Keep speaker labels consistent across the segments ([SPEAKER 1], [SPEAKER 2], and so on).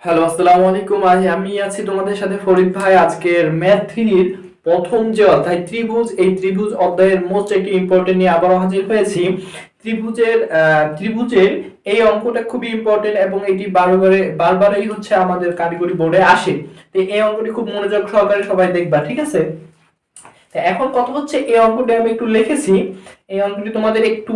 [SPEAKER 1] Hello, আসসালামু আলাইকুম। আমি আছি তোমাদের সাথে ফরিদ ভাই। আজকের ম্যাথ 3 প্রথম যে অধ্যায় ত্রিভুজ, এই ত্রিভুজ অধ্যায়ের মোস্ট একটি ইম্পর্টেন্ট নিয়ে আবারও হাজির হয়েছি। ত্রিভুজের এই অঙ্কটা খুবই ইম্পর্টেন্ট এবং এটি বারবারই হচ্ছে আমাদের কারিগরি বোর্ডে আসে। তো এই অঙ্কটি খুব মনোযোগ সহকারে সবাই দেখবা, ঠিক আছে? এখন কথা হচ্ছে এই অঙ্কটি আমি একটু লিখেছি। এই অঙ্কটি তোমাদের একটু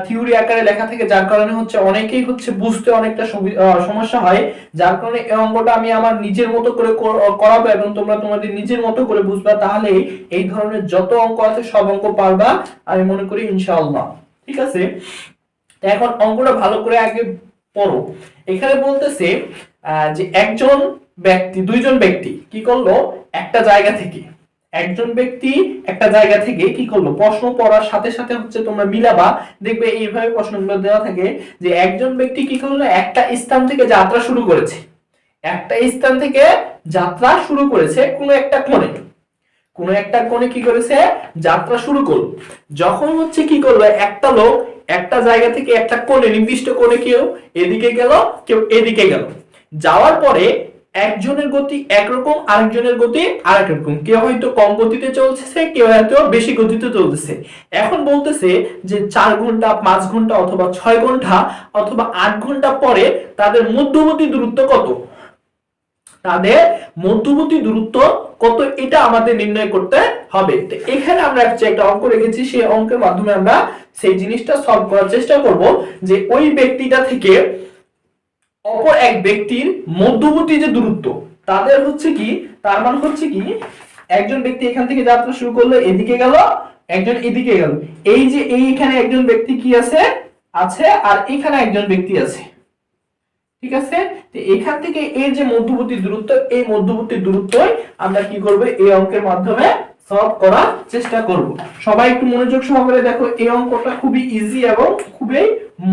[SPEAKER 1] থিওরি আকারে লেখা থাকে, যার কারণে হচ্ছে অনেকেই হচ্ছে বুঝতে অনেকটা সমস্যা হয়। যার কারণে এই অঙ্কটা আমি আমার নিজের মতো করে করাবো এবং তোমরা তোমাদের নিজের মতো করে বুঝবা, তাহলে এই ধরনের যত অঙ্ক আছে সব অঙ্ক পারবা আমি মনে করি, ইনশাআল্লাহ। ঠিক আছে, এখন অঙ্কটা ভালো করে আগে পড়ো। এখানে বলতেছে যে দুইজন ব্যক্তি কি করলো, একটা জায়গা থেকে একজন ব্যক্তি একটা জায়গা থেকে কি করলো, প্রশ্ন পড়ার সাথে সাথে হচ্ছে তোমরা মিলাবা, দেখবে এইভাবে প্রশ্নগুলো দেওয়া থাকে যে একজন ব্যক্তি কি করলো, একটা স্থান থেকে যাত্রা শুরু করেছে। একটা স্থান থেকে যাত্রা শুরু করেছে কোনো একটা কোণে কি করেছে, যাত্রা শুরু করলো। যখন হচ্ছে কি করলো, একটা লোক একটা জায়গা থেকে একটা কোণে, নির্দিষ্ট কোণে, কেউ এদিকে গেল, কেউ এদিকে গেল। যাওয়ার পরে একজনের গতি একরকম, আরেকজনের গতি আরেক রকম। কেউ হয়তো কম গতিতে চলতেছে, কেউ হয়তো বেশি গতিতে চলতেছে। এখন বলতেছে যে 4 ঘন্টা, 5 ঘন্টা অথবা 6 ঘন্টা অথবা 8 ঘন্টা পরে তাদের মধ্যবর্তী দূরত্ব কত, এটা আমাদের নির্ণয় করতে হবে। তো এখানে আমরা একটা অঙ্ক রেখেছি, সেই অঙ্কের মাধ্যমে আমরা সেই জিনিসটা সলভ করার চেষ্টা করব যে ওই ব্যক্তিটা থেকে অপর এক ব্যক্তির মধ্যবর্তী যে দূরত্ব, তাদের হচ্ছে কি, তার মানে হচ্ছে কি, একজন ব্যক্তি এখান থেকে যাত্রা শুরু করলো, এদিকে গেল, একজন এদিকে গেল। এই যে এইখানে একজন ব্যক্তি কি আছে, আর এখানে একজন ব্যক্তি আছে। ঠিক আছে, তো এখান থেকে এই যে মধ্যবর্তী দূরত্ব, এই মধ্যবর্তী দূরত্বই আমরা কি করব, এই অঙ্কের মাধ্যমে সলভ করার চেষ্টা করব। সবাই একটু মনোযোগ সহকারে দেখো, এই অঙ্কটা খুবই ইজি এবং খুবই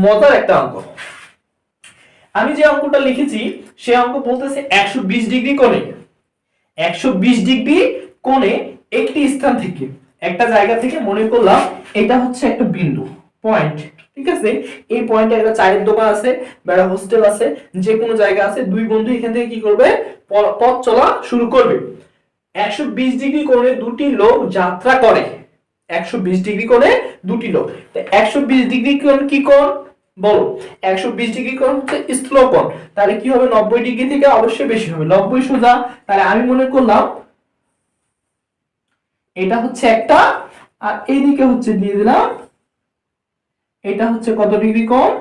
[SPEAKER 1] মজার একটা অঙ্ক। আমি যে অঙ্কটা লিখেছি সেই অঙ্ক বলতেছে 120 ডিগ্রি কোণে, 120 ডিগ্রি কোণে একটি স্থান থেকে, একটা জায়গা থেকে, মনে করলাম এটা হচ্ছে একটা বিন্দু, পয়েন্ট। ঠিক আছে, এই পয়েন্টে একটা চায়ের দোকান আছে বা একটা হোস্টেল আছে, যে কোনো জায়গা আছে। দুই বন্ধু এখান থেকে কি করবে, পথ চলা শুরু করবে। 120 ডিগ্রি কোণে দুটি লোক যাত্রা করে। 120 ডিগ্রি কোণে দুটি লোক, তো 120 ডিগ্রি কোণ কি কোণ বলো? 120 ডিগ্রি কোণ হচ্ছে স্থূল কোণ। তাহলে কি হবে, 90 ডিগ্রি থেকে অবশ্যই বেশি হবে, 90 সোজা। তাহলে আমি মনে করলাম এটা হচ্ছে একটা, আর এইদিকে হচ্ছে দিয়ে দিলাম, এটা হচ্ছে কত ডিগ্রি কোণ,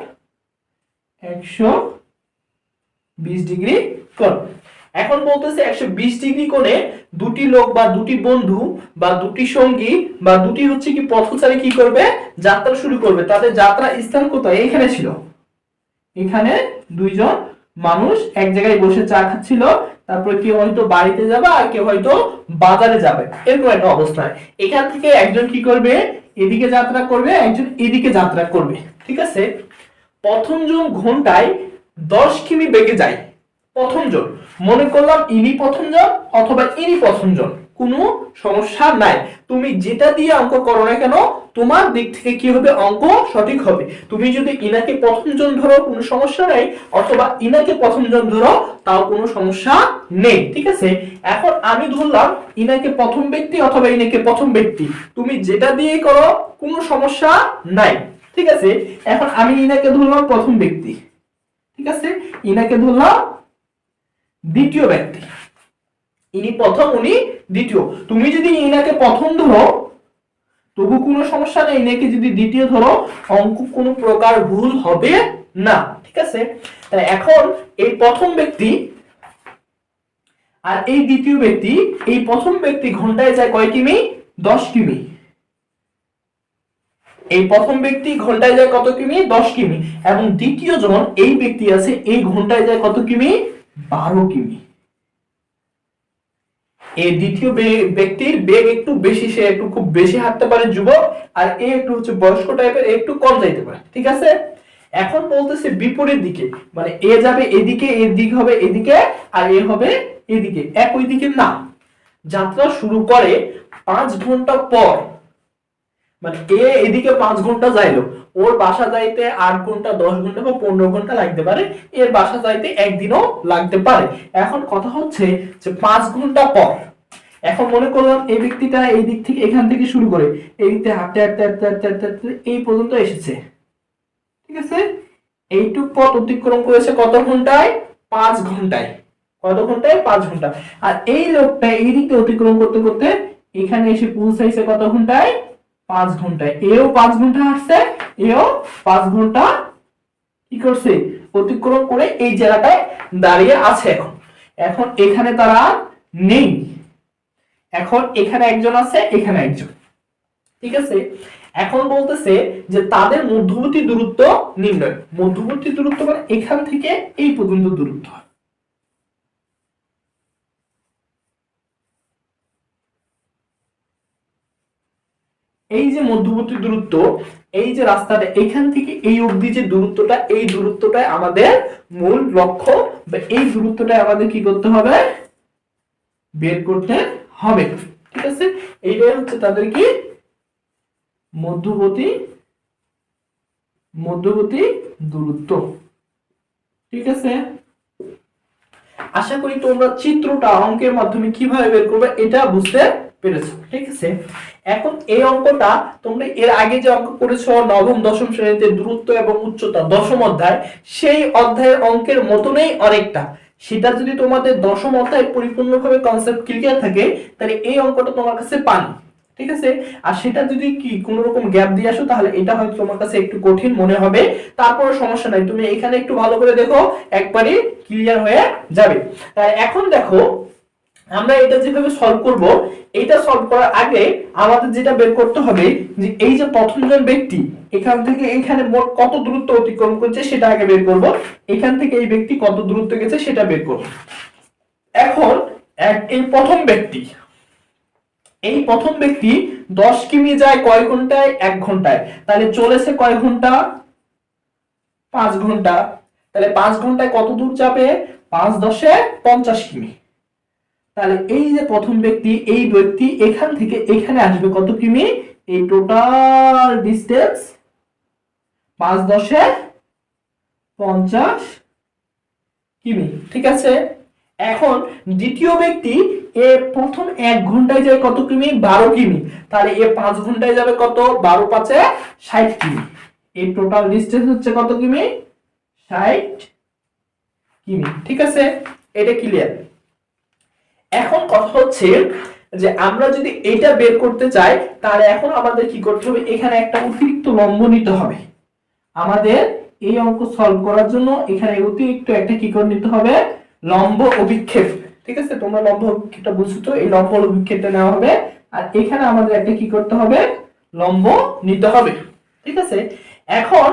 [SPEAKER 1] 120 ডিগ্রি কোণ। এখন বলতেছে 120 ডিগ্রি কোণে দুটি লোক বা দুটি বন্ধু বা দুটি সঙ্গী বা দুটি হচ্ছে কি পথচারী কি করবে, যাত্রা শুরু করবে। তাদের যাত্রা স্থান কোথায়, এখানে ছিল। এখানে দুইজন মানুষ এক জায়গায় বসে চা খাচ্ছিল, তারপরে কেউ হয়তো বাড়িতে যাবে আর কেউ হয়তো বাজারে যাবে, এরকম একটা অবস্থায় এখান থেকে একজন কি করবে, এদিকে যাত্রা করবে, একজন এদিকে যাত্রা করবে। ঠিক আছে, প্রথম জন ঘন্টায় 10 কিমি বেগে যায়। প্রথম জন, মনে করলাম ইনি প্রথম জন অথবা ইনি প্রথম জন, কোনো সমস্যা নাই। তুমি যেটা দিয়ে অঙ্ক করো না কেন, তোমার দিক থেকে কি হবে, অঙ্ক সঠিক হবে। তুমি যদি ইনাকে প্রথম জন ধরো, কোনো সমস্যা নাই, অথবা ইনাকে প্রথম জন ধরো, তাও কোনো সমস্যা নেই। ঠিক আছে, এখন আমি ধরলাম ইনাকে প্রথম ব্যক্তি অথবা ইনাকে প্রথম ব্যক্তি, তুমি যেটা দিয়ে করো কোনো সমস্যা নাই। ঠিক আছে, এখন আমি ইনাকে ধরলাম প্রথম ব্যক্তি, ঠিক আছে, ইনাকে ধরলাম দ্বিতীয় ব্যক্তি, ইনি প্রথম উনি দ্বিতীয়। তুমি যদি ইনাকে প্রথম ধরো তবু কোনো সমস্যা নেই, ইনাকে যদি দ্বিতীয় ধরো অঙ্ক কোনো প্রকার ভুল হবে না। ঠিক আছে, তাই এখন এই প্রথম ব্যক্তি আর এই দ্বিতীয় ব্যক্তি, এই প্রথম ব্যক্তি ঘন্টায় যায় কয় কিমি, 10 কিমি। এই প্রথম ব্যক্তি ঘন্টায় যায় কত কিমি, 10 কিমি। এবং দ্বিতীয় জন এই ব্যক্তি আছে, এই ঘন্টায় যায় কত কিমি, 12 কিমি। এই দ্বিতীয় ব্যক্তির বেগ একটু বেশি, সে একটু খুব বেশি হাঁটতে পারে, যুবক। আর এ একটু হচ্ছে বয়স্ক টাইপের, একটু কম যাইতে পারে। ঠিক আছে, এখন বলতেছে বিপরীত দিকে, মানে এ যাবে এদিকে, এর দিক হবে এদিকে, আর এ হবে এদিকে, একই দিকে না। যাত্রা শুরু করে 5 ঘন্টা পর, মানে এ এদিকে 5 ঘন্টা যাইলো, ওর বাসা যাইতে 8 ঘন্টা 10 ঘন্টা বা 15 ঘন্টা লাগতে পারে, এর বাসা যাইতে একদিনও লাগতে পারে। এখন কথা হচ্ছে যে 5 ঘন্টা পর, এখন মনে করলাম এই ব্যক্তিটা এই দিক থেকে এখান থেকে শুরু করে এই দিক থেকে হাঁটতে হাঁটতে হাঁটতে হাঁটতে হাঁটতে হাঁটতে এই পর্যন্ত এসেছে, ঠিক আছে? এইটুক পথ অতিক্রম করেছে কত ঘন্টায়? 5 ঘন্টায়। কত ঘন্টায়? 5 ঘন্টা। আর এই লোকটা এই দিকটা অতিক্রম করতে করতে এখানে এসে পৌঁছাইছে কত ঘন্টায়? 5 ঘন্টায়। এও 5 ঘন্টা হাঁটছে, এও 5 ঘন্টা কি করছে? অতিক্রম করে এই জায়গাটায় দাঁড়িয়ে আছে। এখন এখন এখানে তারা নেই, এখন এখানে একজন আছে, এখানে একজন, ঠিক আছে? এখন বলতেছে যে তাদের মধ্যবর্তী দূরত্ব নির্ণয়। মধ্যবর্তী দূরত্ব মানে এখান থেকে এই পর্যন্ত দূরত্ব। এই যে মধ্যবর্তী দূরত্ব, এই যে রাস্তাটা এখান থেকে এই অবধি যে দূরত্বটা, এই দূরত্বটাই আমাদের মূল লক্ষ্য, বা এই দূরত্বটাই আমাদের কি করতে হবে? বের করতে হবে, ঠিক আছে? এইটাই হচ্ছে তাদের কি মধ্যবর্তী মধ্যবর্তী দূরত্ব, ঠিক আছে? আশা করি তোমরা চিত্রটা অঙ্কের মাধ্যমে কিভাবে বের করবে এটা বুঝতে পেরেছো, ঠিক আছে? এখন এই অঙ্কটা তোমরা এর আগে যে অঙ্ক করেছো নবম দশম শ্রেণীতে দূরত্ব এবং উচ্চতা দশম অধ্যায়, সেই অধ্যায়ের অঙ্কের মতনই অনেকটা। সেটা যদি তোমাদের দশম অধ্যায় পরিপূর্ণভাবে কনসেপ্ট ক্লিয়ার থাকে, তাহলে এই অঙ্কটা তোমার কাছে পানি, ঠিক আছে? আর সেটা যদি কি কোনো রকম গ্যাপ দিয়ে আসো, তাহলে এটা হয়তো তোমার কাছে একটু কঠিন মনে হবে। তারপরে সমস্যা নাই, তুমি এখানে একটু ভালো করে দেখো, একবারই ক্লিয়ার হয়ে যাবে। তাই এখন দেখো আমরা এটা যেভাবে সলভ করব, এটা সলভ করার আগে আমাদের যেটা বের করতে হবে যে এই যে প্রথমজন ব্যক্তি এখান থেকে এখানে মোট কত দূরত্ব অতিক্রম করেছে সেটা আগে বের করব। এখান থেকে এই ব্যক্তি কত দূরত্ব গেছে সেটা বের করব। এখন এই প্রথম ব্যক্তি 10 কিমি যায় কয় ঘন্টায়? 1 ঘন্টায়। তাহলে চলেছে কয় ঘন্টা? 5 ঘন্টা। তাহলে 5 ঘন্টায় কত দূর যাবে? 5 10 50 কিমি। তাহলে এই যে প্রথম ব্যক্তি, এই ব্যক্তি এখান থেকে এখানে আসবে কত কিমি? এই টোটাল ডিসটেন্স 5 10 50 কিমি, ঠিক আছে? এখন দ্বিতীয় ব্যক্তি এ প্রথম 1 ঘন্টায় যায় কত কিমি? 12 কিমি। তাহলে এ 5 ঘন্টায় যাবে কত? 12 5 60 কিমি। এই টোটাল ডিসটেন্স হচ্ছে কত কিমি? 60 কিমি, ঠিক আছে? এটা ক্লিয়ার। এখন কথা হচ্ছে যে আমরা যদি এটা বের করতে চাই, তাহলে এখন আমাদের কি করতে হবে? এখানে একটা অতিরিক্ত লম্ব নিতে হবে। আমাদের এই অঙ্ক সলভ করার জন্য এখানে অতিরিক্ত একটা কি করে নিতে হবে? লম্ব অভিক্ষেপ, ঠিক আছে? তোমরা লম্ব অভিক্ষেপটা বুঝছো তো? এই লম্ব অভিক্ষেপটা নেওয়া হবে, আর এখানে আমাদের একটা কি করতে হবে? লম্ব নিতে হবে, ঠিক আছে? এখন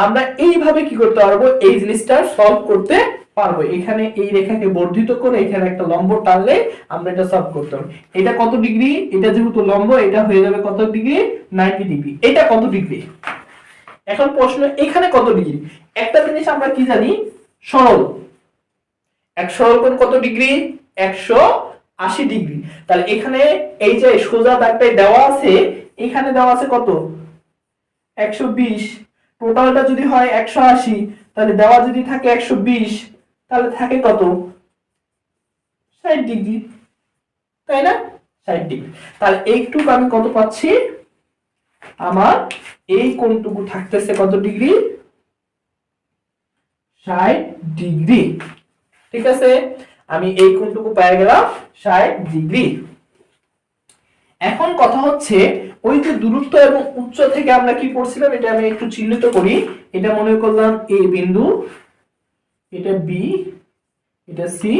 [SPEAKER 1] আমরা এইভাবে কি করতে পারবো? এই জিনিসটা সলভ করতে পারবো। এখানে এই রেখাকে বর্ধিত করে এখানে একটা লম্ব টানলে আমরা এটা সলভ করতে পারবো। এটা কত ডিগ্রি? এটা যেহেতু লম্ব, এটা হয়ে যাবে কত ডিগ্রি? 90 ডিগ্রি। এটা কত ডিগ্রি? এখন প্রশ্ন এখানে কত ডিগ্রি? একটা জিনিস আমরা কি জানি, সরল, এক সরল কোণ কত ডিগ্রি? 180 ডিগ্রি। তাহলে এখানে এই যে সোজা দাগটাই দেওয়া আছে, এখানে দেওয়া আছে কত? 120। টোটালটা যদি হয় 180, তাহলে দেওয়া যদি থাকে 120, তাহলে থাকে কত? 60 ডিগ্রি, তাই না? 60 ডিগ্রি। তাহলে এইটুকু আমি কত পাচ্ছি? আমার এই কোণটুকু থাকতেছে কত ডিগ্রি? 60 ডিগ্রি, ঠিক আছে? আমি এই কোণটুকু পেয়ে গেলাম 60 ডিগ্রি। এখন কথা হচ্ছে ওই যে দূরত্ব এবং উচ্চ থেকে আমরা কি পড়ছিলাম, এটা আমি একটু চিহ্নিত করি। এটা মনে করলাম এ বিন্দু, এটা বি, এটা সি,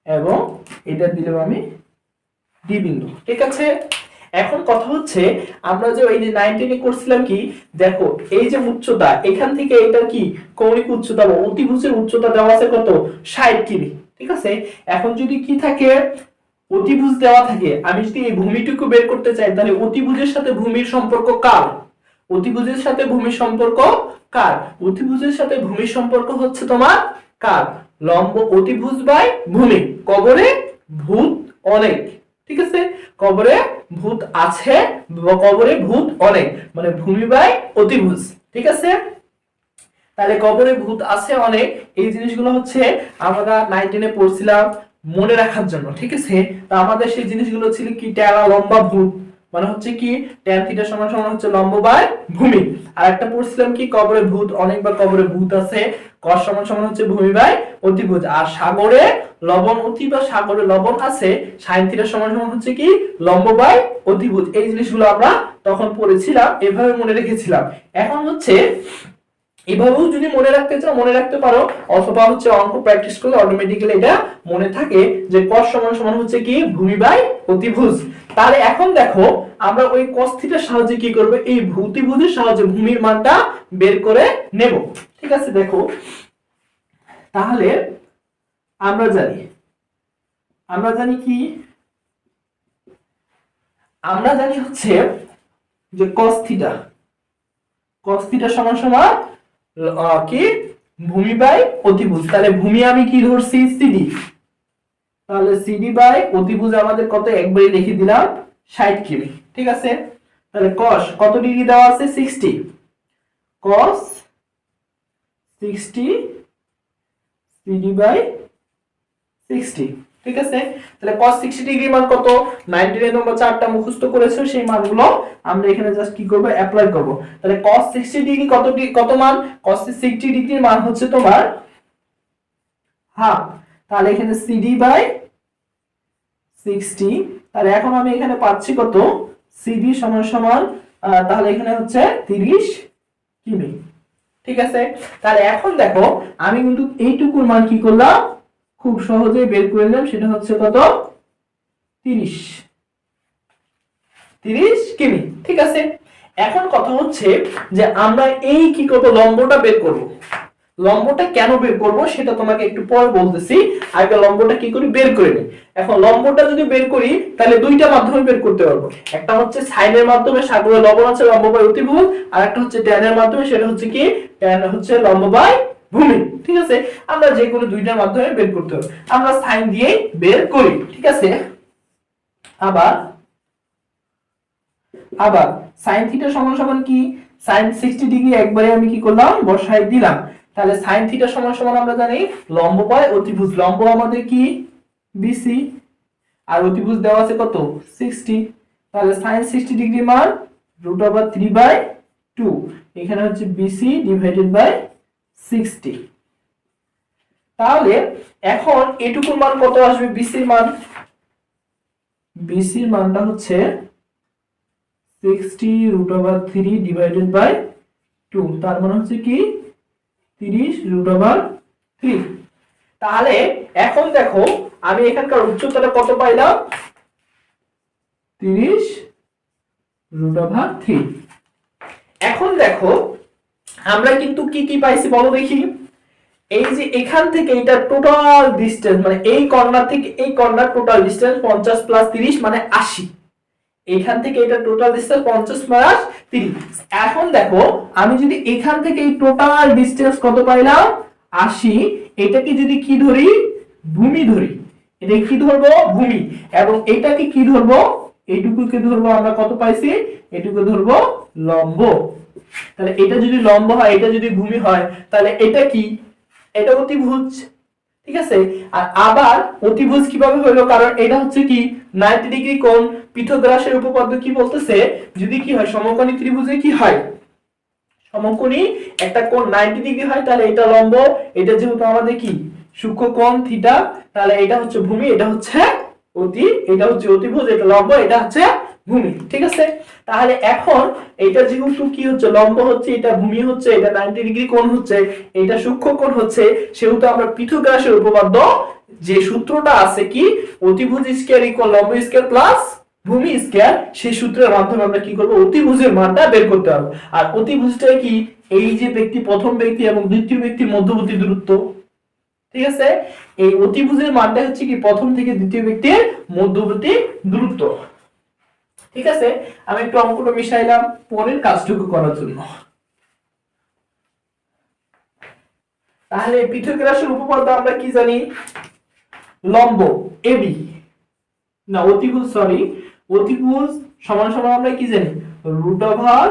[SPEAKER 1] এবং এটা দিলাম আমি ডি বিন্দু, ঠিক আছে? এখন কথা হচ্ছে আমরা যে এই যে 19 এ করছিলাম কি, দেখো এই যে উচ্চতা এখান থেকে এটা কি কৌণিক উচ্চতা বা অতিভুজের উচ্চতা দেওয়া আছে কত? 60 কিমি, ঠিক আছে? এখন যদি কি থাকে, অতিভুজ দেওয়া থাকে, আমি যদি এই ভূমিটুকু বের করতে চাই, তাহলে অতিভুজের সাথে ভূমির সম্পর্ক কার? অতিভুজের সাথে ভূমির সম্পর্ক কার? অতিভুজের সাথে ভূমির সম্পর্ক হচ্ছে তোমার কার? লম্ব অতিভুজ বাই ভূমি। কবরে ভূত অনেক, ঠিক আছে? কবরে ভূত আছে বা কবরে ভূত অনেক, মানে ভূমি বাই অতিভুজ। ঠিক আছে, তাহলে কবরে ভূত আছে অনেক, এই জিনিসগুলো হচ্ছে আমরা 9 এ পড়ছিলাম মনে রাখার জন্য। ঠিক আছে, তো আমাদের সেই জিনিসগুলো ছিল কি, টেরা লম্বা ভূত মানে হচ্ছে কি tan থিটা সমান সমান হচ্ছে লম্ব বাই ভূমি। আর একটা পড়ছিলাম কি, কবরে ভূত অনেক বা কবরে ভূত আছে cos সমান সমান হচ্ছে ভূমি বাই অতিভুজ। আর সাগরে লবণ অতি বা সাগরে লবণ আছে sin থিটা সমান সমান হচ্ছে কি লম্ব বাই অতিভুজ। এই জিনিসগুলো আমরা তখন পড়েছিলাম, এভাবে মনে রেখেছিলাম। এখন হচ্ছে এভাবেও যদি মনে রাখতে চাও মনে রাখতে পারো, অথবা হচ্ছে অঙ্ক প্র্যাকটিস করলে অটোমেটিক্যালি এটা মনে থাকে যে cos সমান সমান হচ্ছে কি ভূমি বাই অতিভুজ। তাহলে এখন দেখো আমরা ওই cos থিটার সাহায্যে কি করব, এই অতিভুজের সাহায্যে ভূমির মানটা বের করে নেব। ঠিক আছে, দেখো তাহলে আমরা জানি কি, আমরা জানি হচ্ছে যে cos থিটা সমান সমান কি ভূমি বাই অতিভুজ। তাহলে ভূমি আমি কি ধরছি সিডি, তাহলে সিডি বাই অতিভুজ আমাদের কত, একবারই লিখে দিলাম 60 কিমি। ঠিক আছে, তাহলে cos কত ডিগ্রি দেওয়া আছে 60, cos 60 সিডি বাই 60। ঠিক আছে, তাহলে cos 60 ডিগ্রি মান কত, 90 এর নম্বর চারটা মুখস্থ করেছো, সেই মানগুলো আমরা এখানে জাস্ট কি করব, অ্যাপ্লাই করব। তাহলে cos 60 ডিগ্রি কত মান, cos 60 ডিগ্রির মান হচ্ছে তোমার হাফ। তাহলে এখানে সিডি বাই 60, তাহলে এখন আমি এখানে পাচ্ছি কত, সিডি সমান সমান তাহলে এখানে হচ্ছে 30 কিমি। ঠিক আছে, তাহলে এখন দেখো আমি কিন্তু এইটুকুর মান কি করলাম, খুব সহজেই বের করে নিলাম, সেটা হচ্ছে কত 30 কিমি। ঠিক আছে, এখন কথা হচ্ছে যে আমরা এই কি করব, লম্বটা বের করব। লম্বটা কেন বের করব সেটা তোমাকে একটু পরে বলতেছি, আগে লম্বটা কি করি বের করে নিই। এখন লম্বটা যদি বের করি তাহলে দুইটা মাধ্যমে বের করতে পারবো, একটা হচ্ছে সাইনের মাধ্যমে, সাগরে লবণ আছে লম্ব বাই অতিভুজ, আর একটা হচ্ছে ট্যানের মাধ্যমে, সেটা হচ্ছে কি ট্যান হচ্ছে লম্ব বাই ভূমি। ঠিক আছে, আমরা যে কোনো দুইটার মাধ্যমে বের করতে পারবো, আমরা সাইন দিয়েই বের করি। ঠিক আছে, আবার sin থিটা সমান সমান কি, sin 60 ডিগ্রি একবারে আমি কি করলাম বসাই দিলাম। তাহলে sin থিটা সমান সমান আমরা জানি লম্ব বাই অতিভুজ, লম্ব আমাদের কি বিসি, আর অতিভুজ দেওয়া আছে কত 60, তাহলে sin 60 ডিগ্রি মান √3/2, এখানে হচ্ছে বিসি ডিভাইডেড বাই 60। তাহলে এখন এটুকুর মান কত আসবে, বিসির মানটা হচ্ছে 60√3 ডিভাইডেড বাই 2, তার মানে হচ্ছে কি 30√3। তাহলে এখন দেখো আমি এখানকার উচ্চতাটা কত পাইলাম, 30√3। এখন দেখো আমরা কিন্তু কি কি পাইছি বলো দেখি, এই যে এখান থেকে এটা টোটাল ডিসটেন্স, মানে এই কর্নার থেকে এই কর্নার টোটাল ডিসটেন্স 50 + 30 মানে 80, এখান থেকে এটা টোটাল ডিসটেন্স 50 + 30। এখন দেখো আমি যদি এখান থেকে এই টোটাল ডিসটেন্স কত পাইলাম 80, এটাকে যদি কি ধরি ভূমি ধরি, এটা কি ধরবো ভূমি, এবং এটাকে কি ধরবো, এইটুকুকে ধরবো আমরা কত পাইছি, এটুকু ধরবো লম্ব। তাহলে এটা যদি লম্ব হয়, এটা যদি ভূমি হয়, তাহলে এটা কি, এটা অতিভুজ। ঠিক আছে, আর আবার অতিভুজ কিভাবে হলো, কারণ এটা হচ্ছে কি 90 ডিগ্রি কোণ, পিথাগোরাসের উপপাদ্য কি বলতেছে, যদি কি হয় সমকোণী ত্রিভুজে কি হয়, সমকোণী একটা কোণ 90 ডিগ্রি হয়, তাহলে এটা লম্ব, এটা যেহেতু আমাদের কি সূক্ষ্ম কোণ থিটা, তাহলে এটা হচ্ছে ভূমি, এটা হচ্ছে এটা হচ্ছে অতিভুজ, এটা লম্ব, এটা হচ্ছে ভূমি। ঠিক আছে, তাহলে এখন এটা যেহেতু কি হচ্ছে লম্ব হচ্ছে, এটা ভূমি হচ্ছে, এটা 90 ডিগ্রি কোণ হচ্ছে, এটা সূক্ষ্ম কোণ হচ্ছে, সেহেতু আমরা পিথাগোরাসের উপপাদ্য যে সূত্রটা আছে কি, অতিভুজ স্কয়ার ইকুয়াল লম্ব স্কয়ার প্লাস ভূমি স্কয়ার, সেই সূত্রের মাধ্যমে আমরা কি করব, অতিভুজের মানটা বের করতে পারবো। আর অতিভুজটা কি, এই যে ব্যক্তি প্রথম ব্যক্তি এবং দ্বিতীয় ব্যক্তির মধ্যবর্তী দূরত্ব। ঠিক আছে, এই অতিভুজের মানটা হচ্ছে কি প্রথম থেকে দ্বিতীয় ব্যক্তির মধ্যবর্তী দূরত্ব। ঠিক আছে, আমি একটু অঙ্কটা মিশাইলাম পরের কাজটুকু করার জন্য। তাহলে পিথাগোরাসের উপপাদ্য আমরা কি জানি, লম্ব এবি না অতিভুজ, অতিভুজ সমান সমান আমরা কি জানি রুট ওভার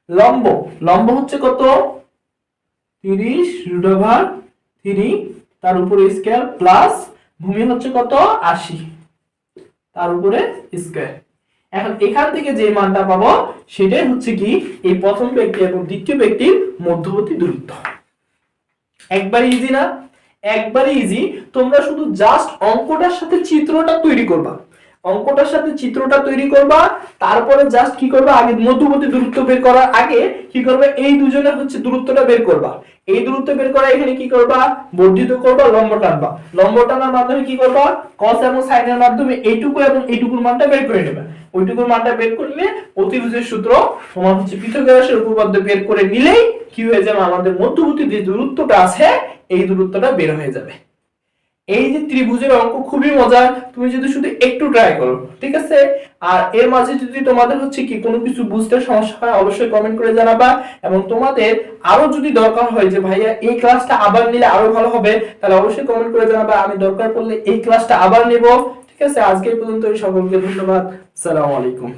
[SPEAKER 1] লম্ব, লম্ব হচ্ছে কত 30 রুট ওভার 3 তার উপরে স্কয়ার প্লাস ভূমি হচ্ছে কত 80 তার উপরে স্কয়ার। এখন এখান থেকে যে মানটা পাবো সেটাই হচ্ছে কি এই প্রথম ব্যক্তি এবং দ্বিতীয় ব্যক্তির মধ্যবর্তী দূরত্ব। একবারে ইজি না? একবারে ইজি। তোমরা শুধু জাস্ট অঙ্কটার সাথে চিত্রটা তৈরি করবা, অঙ্কটার সাথে চিত্রটা তৈরি করবা, তারপরে জাস্ট কি করবা আগে মধ্যবর্তী দূরত্ব বের করার আগে কি করবে এই দুজনের হচ্ছে দূরত্বটা বের করবা। এই দূরত্ব বের করা এখানে কি করবা বর্ধিত করবা, লম্ব টানবা, লম্ব টানার মাধ্যমে কি করবা cos এবং sin এর মাধ্যমে এইটুকু এবং এইটুকুর মানটা বের করে নেবে। ওইটুকুর মানটা বের করলে অতিভুজের সূত্র তোমার হচ্ছে পিথাগোরাসের উপপাদ্য বের করে নিলেই কি হয়ে যাবে আমাদের মধ্যবর্তী যে দূরত্বটা আছে এই দূরত্বটা বের হয়ে যাবে। এই যে ত্রিভুজের অঙ্ক খুবই মজার, তুমি যদি শুধু একটু ট্রাই করো, ঠিক আছে? আর এর মাঝে যদি তোমাদের হচ্ছে কি কোনো কিছু বুঝতে সমস্যা হয় অবশ্যই কমেন্ট করে জানাবা, এবং তোমাদের আরো যদি দরকার হয় যে ভাইয়া এই ক্লাসটা আবার নিলে আরো ভালো হবে তাহলে অবশ্যই কমেন্ট করে জানাবা, আমি দরকার পড়লে এই ক্লাসটা আবার নেব। ঠিক আছে, আজকে এই পর্যন্ত, সকলকে ধন্যবাদ, আসসালামু আলাইকুম।